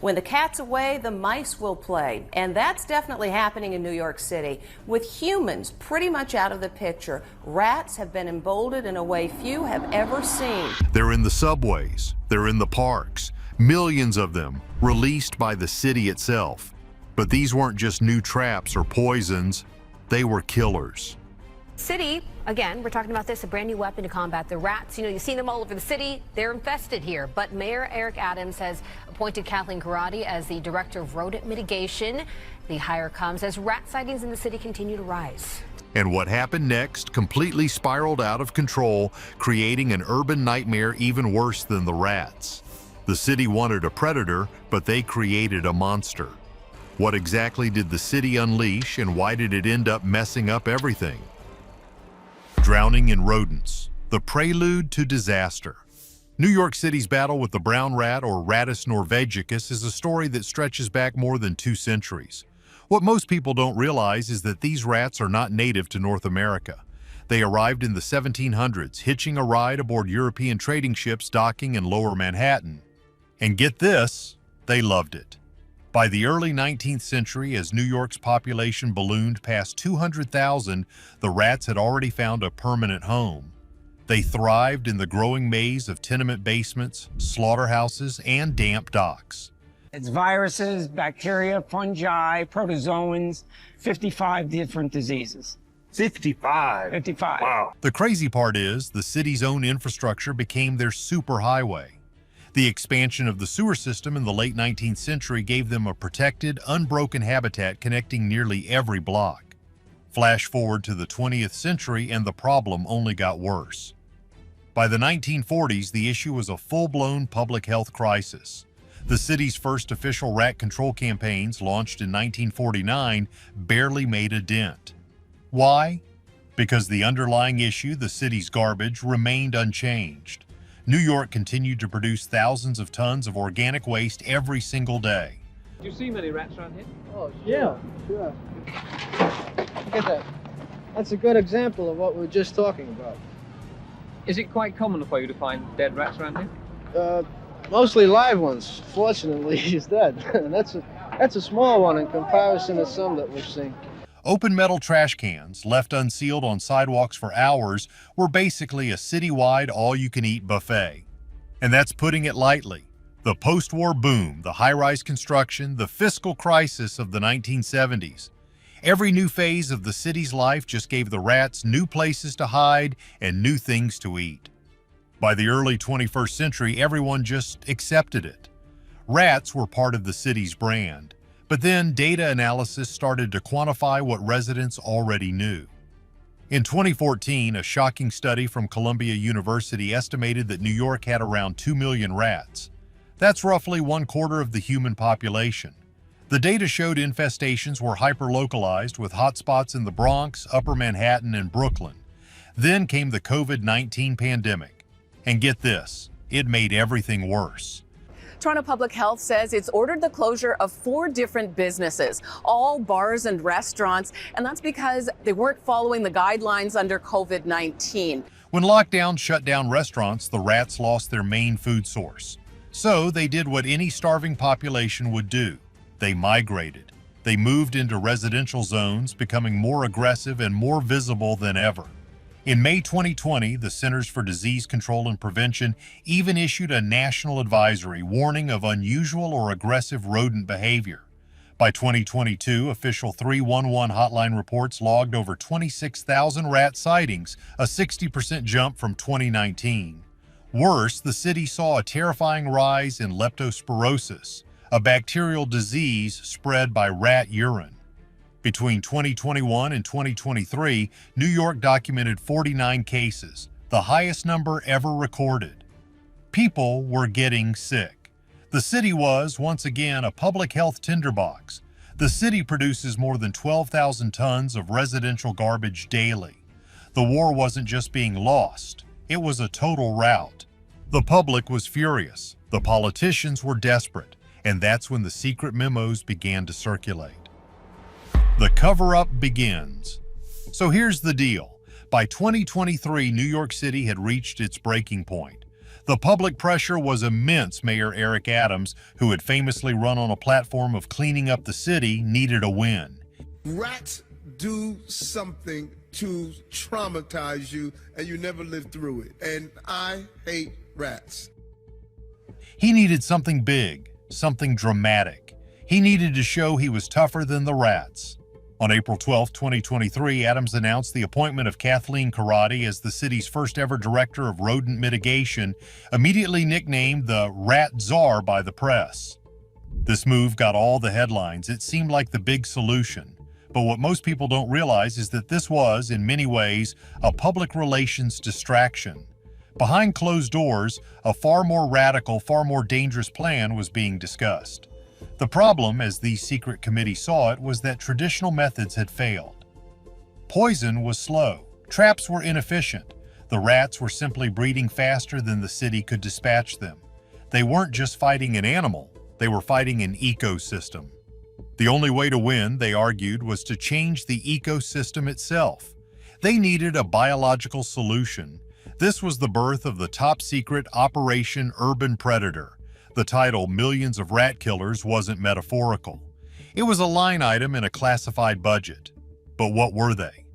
When the cat's away, the mice will play. And that's definitely happening in New York City. With humans pretty much out of the picture, rats have been emboldened in a way few have ever seen. They're in the subways, they're in the parks, millions of them released by the city itself. But these weren't just new traps or poisons, they were killers. City, again, we're talking about this, a brand new weapon to combat the rats. You know, you've seen them all over the city. They're infested here. But Mayor Eric Adams has appointed Kathleen Karate as the director of rodent mitigation. The hire comes as rat sightings in the city continue to rise. And what happened next completely spiraled out of control, creating an urban nightmare even worse than the rats. The city wanted a predator, but they created a monster. What exactly did the city unleash, and why did it end up messing up everything? Drowning in rodents, the prelude to disaster. New York City's battle with the brown rat, or Rattus norvegicus, is a story that stretches back more than 2 centuries. What most people don't realize is that these rats are not native to North America. They arrived in the 1700s, hitching a ride aboard European trading ships docking in Lower Manhattan. And get this, they loved it. By the early 19th century, as New York's population ballooned past 200,000, the rats had already found a permanent home. They thrived in the growing maze of tenement basements, slaughterhouses, and damp docks. It's viruses, bacteria, fungi, protozoans, 55 different diseases. 55? 55. Wow. The crazy part is, the city's own infrastructure became their superhighway. The expansion of the sewer system in the late 19th century gave them a protected, unbroken habitat connecting nearly every block. Flash forward to the 20th century and the problem only got worse. By the 1940s, the issue was a full-blown public health crisis. The city's first official rat control campaigns, launched in 1949, barely made a dent. Why? Because the underlying issue, the city's garbage, remained unchanged. New York continued to produce thousands of tons of organic waste every single day. Do you see many rats around here? Oh, sure. Sure. Look at that. That's a good example of what we were just talking about. Is it quite common for you to find dead rats around here? Mostly live ones. Fortunately, he's dead. That's a small one in comparison to some that we've seen. Open metal trash cans, left unsealed on sidewalks for hours, were basically a citywide all-you-can-eat buffet. And that's putting it lightly. The post-war boom, the high-rise construction, the fiscal crisis of the 1970s. Every new phase of the city's life just gave the rats new places to hide and new things to eat. By the early 21st century, everyone just accepted it. Rats were part of the city's brand. But then data analysis started to quantify what residents already knew. In 2014, a shocking study from Columbia University estimated that New York had around 2 million rats. That's roughly 1/4 of the human population. The data showed infestations were hyper-localized, with hotspots in the Bronx, Upper Manhattan, and Brooklyn. Then came the COVID-19 pandemic. And get this, it made everything worse. Toronto Public Health says it's ordered the closure of 4 different businesses, all bars and restaurants, and that's because they weren't following the guidelines under COVID-19. When lockdowns shut down restaurants, the rats lost their main food source. So they did what any starving population would do. They migrated. They moved into residential zones, becoming more aggressive and more visible than ever. In May 2020, the Centers for Disease Control and Prevention even issued a national advisory warning of unusual or aggressive rodent behavior. By 2022, official 311 hotline reports logged over 26,000 rat sightings, a 60% jump from 2019. Worse, the city saw a terrifying rise in leptospirosis, a bacterial disease spread by rat urine. Between 2021 and 2023, New York documented 49 cases, the highest number ever recorded. People were getting sick. The city was, once again, a public health tinderbox. The city produces more than 12,000 tons of residential garbage daily. The war wasn't just being lost, it was a total rout. The public was furious, the politicians were desperate, and that's when the secret memos began to circulate. The cover-up begins. So here's the deal. By 2023, New York City had reached its breaking point. The public pressure was immense. Mayor Eric Adams, who had famously run on a platform of cleaning up the city, needed a win. Rats do something to traumatize you, and you never live through it. And I hate rats. He needed something big, something dramatic. He needed to show he was tougher than the rats. On April 12, 2023, Adams announced the appointment of Kathleen Karate as the city's first ever director of rodent mitigation, immediately nicknamed the Ratzar by the press. This move got all the headlines. It seemed like the big solution. But what most people don't realize is that this was, in many ways, a public relations distraction. Behind closed doors, a far more radical, far more dangerous plan was being discussed. The problem, as the secret committee saw it, was that traditional methods had failed. Poison was slow. Traps were inefficient. The rats were simply breeding faster than the city could dispatch them. They weren't just fighting an animal, they were fighting an ecosystem. The only way to win, they argued, was to change the ecosystem itself. They needed a biological solution. This was the birth of the top-secret Operation Urban Predator. The title, Millions of Rat Killers, wasn't metaphorical. It was a line item in a classified budget. But what were they?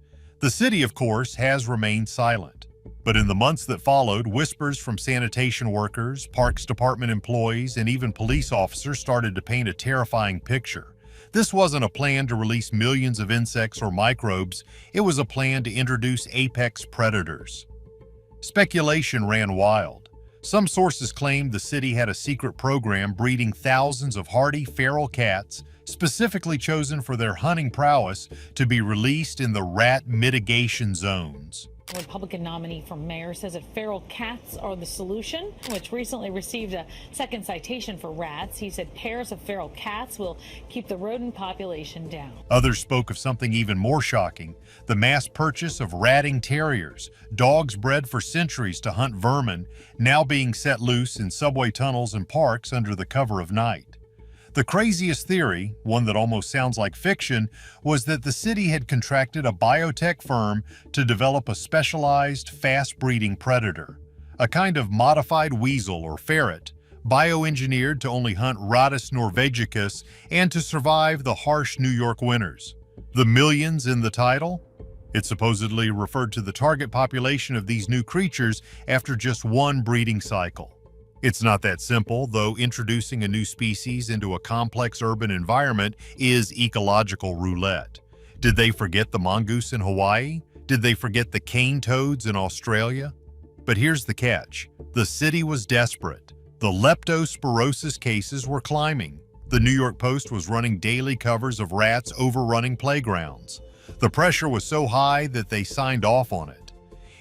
The city, of course, has remained silent. But in the months that followed, whispers from sanitation workers, Parks Department employees, and even police officers started to paint a terrifying picture. This wasn't a plan to release millions of insects or microbes. It was a plan to introduce apex predators. Speculation ran wild. Some sources claimed the city had a secret program breeding thousands of hardy feral cats, specifically chosen for their hunting prowess, to be released in the rat mitigation zones. A Republican nominee for mayor says that feral cats are the solution, which recently received a second citation for rats. He said pairs of feral cats will keep the rodent population down. Others spoke of something even more shocking, the mass purchase of ratting terriers, dogs bred for centuries to hunt vermin, now being set loose in subway tunnels and parks under the cover of night. The craziest theory, one that almost sounds like fiction, was that the city had contracted a biotech firm to develop a specialized, fast-breeding predator, a kind of modified weasel or ferret, bioengineered to only hunt Rattus norvegicus and to survive the harsh New York winters. The millions in the title? It supposedly referred to the target population of these new creatures after just one breeding cycle. It's not that simple, though introducing a new species into a complex urban environment is ecological roulette. Did they forget the mongoose in Hawaii? Did they forget the cane toads in Australia? But here's the catch. The city was desperate. The leptospirosis cases were climbing. The New York Post was running daily covers of rats overrunning playgrounds. The pressure was so high that they signed off on it.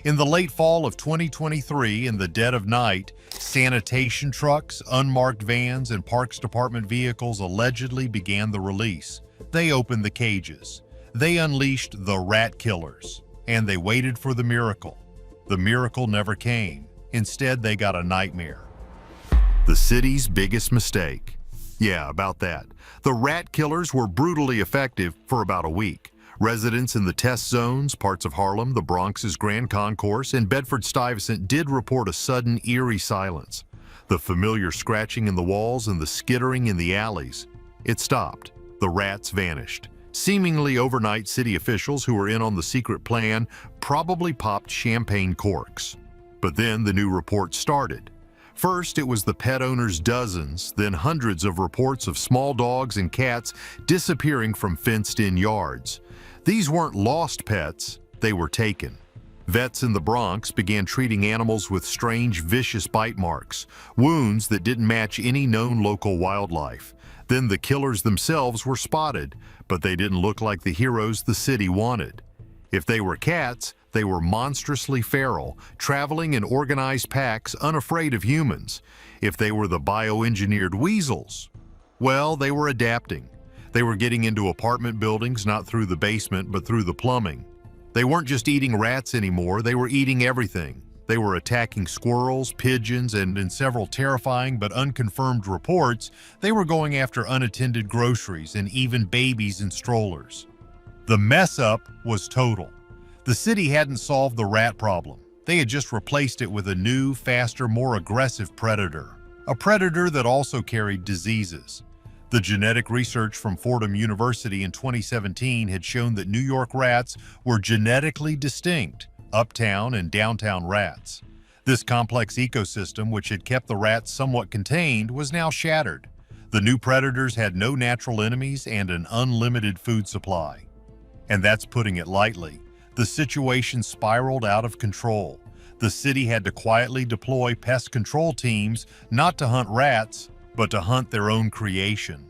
In the late fall of 2023, in the dead of night, sanitation trucks, unmarked vans, and Parks Department vehicles allegedly began the release. They opened the cages. They unleashed the rat killers, and they waited for the miracle. The miracle never came. Instead, they got a nightmare. The city's biggest mistake. Yeah, about that. The rat killers were brutally effective for about a week. Residents in the test zones, parts of Harlem, the Bronx's Grand Concourse, and Bedford-Stuyvesant did report a sudden, eerie silence. The familiar scratching in the walls and the skittering in the alleys. It stopped. The rats vanished. Seemingly overnight, city officials who were in on the secret plan probably popped champagne corks. But then the new report started. First, it was the pet owners' dozens, then hundreds of reports of small dogs and cats disappearing from fenced-in yards. These weren't lost pets, they were taken. Vets in the Bronx began treating animals with strange, vicious bite marks, wounds that didn't match any known local wildlife. Then the killers themselves were spotted, but they didn't look like the heroes the city wanted. If they were cats, they were monstrously feral, traveling in organized packs, unafraid of humans. If they were the bioengineered weasels, well, they were adapting. They were getting into apartment buildings, not through the basement, but through the plumbing. They weren't just eating rats anymore, they were eating everything. They were attacking squirrels, pigeons, and in several terrifying but unconfirmed reports, they were going after unattended groceries and even babies in strollers. The mess up was total. The city hadn't solved the rat problem. They had just replaced it with a new, faster, more aggressive predator. A predator that also carried diseases. The genetic research from Fordham University in 2017 had shown that New York rats were genetically distinct, uptown and downtown rats. This complex ecosystem, which had kept the rats somewhat contained, was now shattered. The new predators had no natural enemies and an unlimited food supply. And that's putting it lightly. The situation spiraled out of control. The city had to quietly deploy pest control teams not to hunt rats, but to hunt their own creation.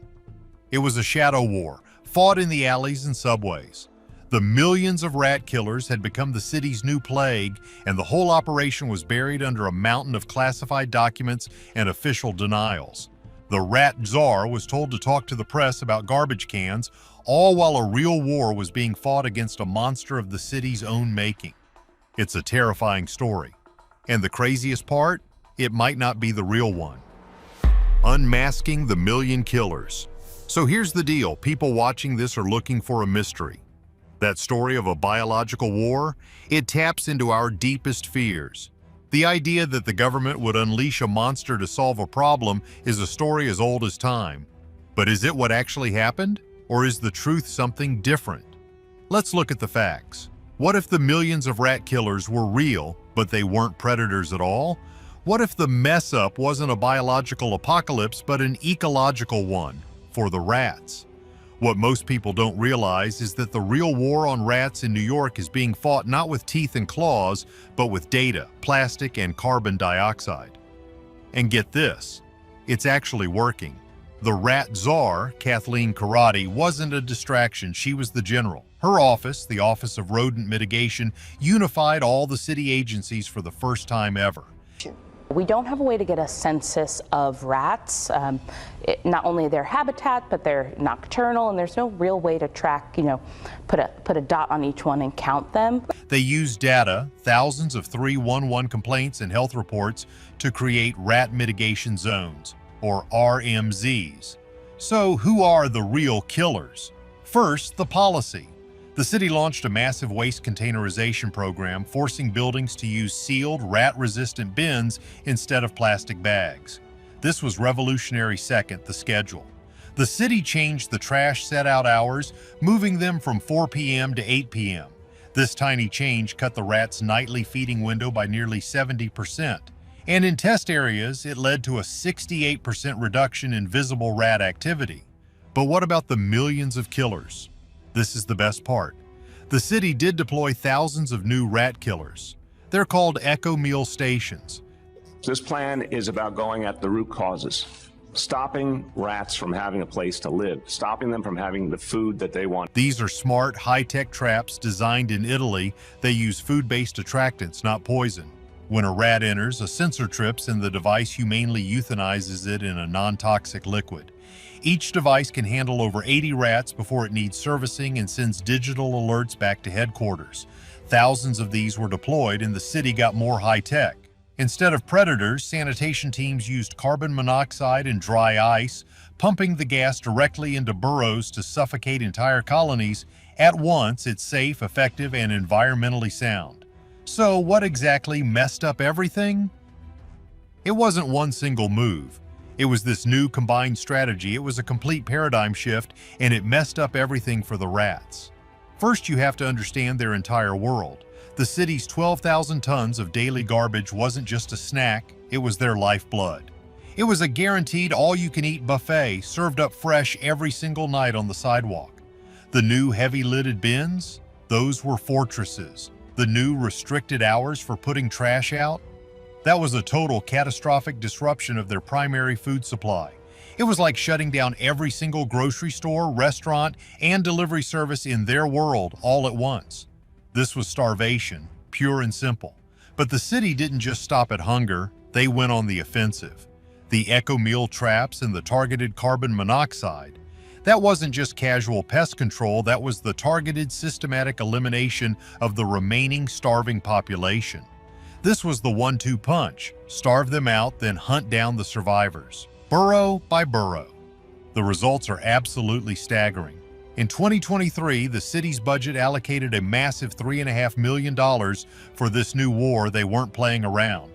It was a shadow war, fought in the alleys and subways. The millions of rat killers had become the city's new plague, and the whole operation was buried under a mountain of classified documents and official denials. The Ratzar was told to talk to the press about garbage cans, all while a real war was being fought against a monster of the city's own making. It's a terrifying story. And the craziest part? It might not be the real one. Unmasking the million killers. So here's the deal, people watching this are looking for a mystery. That story of a biological war, it taps into our deepest fears. The idea that the government would unleash a monster to solve a problem is a story as old as time. But is it what actually happened? Or is the truth something different? Let's look at the facts. What if the millions of rat killers were real, but they weren't predators at all? What if the mess-up wasn't a biological apocalypse, but an ecological one for the rats? What most people don't realize is that the real war on rats in New York is being fought not with teeth and claws, but with data, plastic, and carbon dioxide. And get this, it's actually working. The rat czar, Kathleen Karate, wasn't a distraction, she was the general. Her office, the Office of Rodent Mitigation, unified all the city agencies for the first time ever. We don't have a way to get a census of rats, not only their habitat, but they're nocturnal, and there's no real way to track, put a dot on each one and count them. They used data, thousands of 311 complaints and health reports, to create rat mitigation zones, or RMZs. So who are the real killers? First, the policy. The city launched a massive waste containerization program, forcing buildings to use sealed, rat-resistant bins instead of plastic bags. This was revolutionary. Second, the schedule. The city changed the trash set-out hours, moving them from 4 p.m. to 8 p.m. This tiny change cut the rats' nightly feeding window by nearly 70%. And in test areas, it led to a 68% reduction in visible rat activity. But what about the millions of killers? This is the best part. The city did deploy thousands of new rat killers. They're called echo meal stations. This plan is about going at the root causes, stopping rats from having a place to live, stopping them from having the food that they want. These are smart, high-tech traps designed in Italy. They use food-based attractants, not poison. When a rat enters, a sensor trips and the device humanely euthanizes it in a non-toxic liquid. Each device can handle over 80 rats before it needs servicing and sends digital alerts back to headquarters. Thousands of these were deployed and the city got more high-tech. Instead of predators, sanitation teams used carbon monoxide and dry ice, pumping the gas directly into burrows to suffocate entire colonies. At once, it's safe, effective, and environmentally sound. So what exactly messed up everything? It wasn't one single move. It was this new combined strategy. It was a complete paradigm shift, and it messed up everything for the rats. First, you have to understand their entire world. The city's 12,000 tons of daily garbage wasn't just a snack, it was their lifeblood. It was a guaranteed all-you-can-eat buffet served up fresh every single night on the sidewalk. The new heavy-lidded bins? Those were fortresses. The new restricted hours for putting trash out? That was a total catastrophic disruption of their primary food supply. It was like shutting down every single grocery store, restaurant, and delivery service in their world all at once. This was starvation, pure and simple. But the city didn't just stop at hunger, they went on the offensive. The echo meal traps and the targeted carbon monoxide. That wasn't just casual pest control, that was the targeted systematic elimination of the remaining starving population. This was the 1-2 punch, starve them out, then hunt down the survivors, burrow by burrow. The results are absolutely staggering. In 2023, the city's budget allocated a massive $3.5 million for this new war they weren't playing around.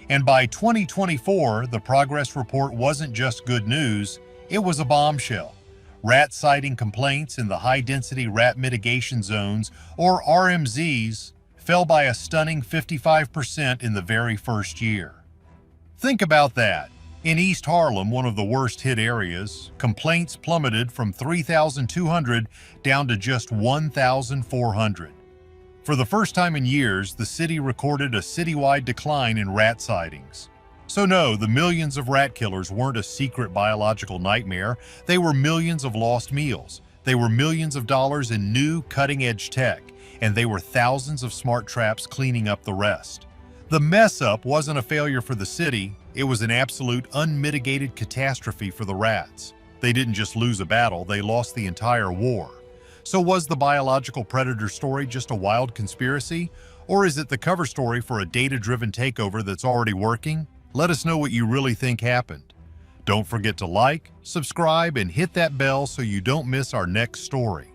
And by 2024, the progress report wasn't just good news, it was a bombshell. Rat sighting complaints in the high-density rat mitigation zones, or RMZs, fell by a stunning 55% in the very first year. Think about that. In East Harlem, one of the worst-hit areas, complaints plummeted from 3,200 down to just 1,400. For the first time in years, the city recorded a citywide decline in rat sightings. So no, the millions of rat killers weren't a secret biological nightmare. They were millions of lost meals. They were millions of dollars in new, cutting-edge tech. And they were thousands of smart traps cleaning up the rest. The mess-up wasn't a failure for the city. It was an absolute, unmitigated catastrophe for the rats. They didn't just lose a battle, they lost the entire war. So was the biological predator story just a wild conspiracy? Or is it the cover story for a data-driven takeover that's already working? Let us know what you really think happened. Don't forget to like, subscribe, and hit that bell so you don't miss our next story.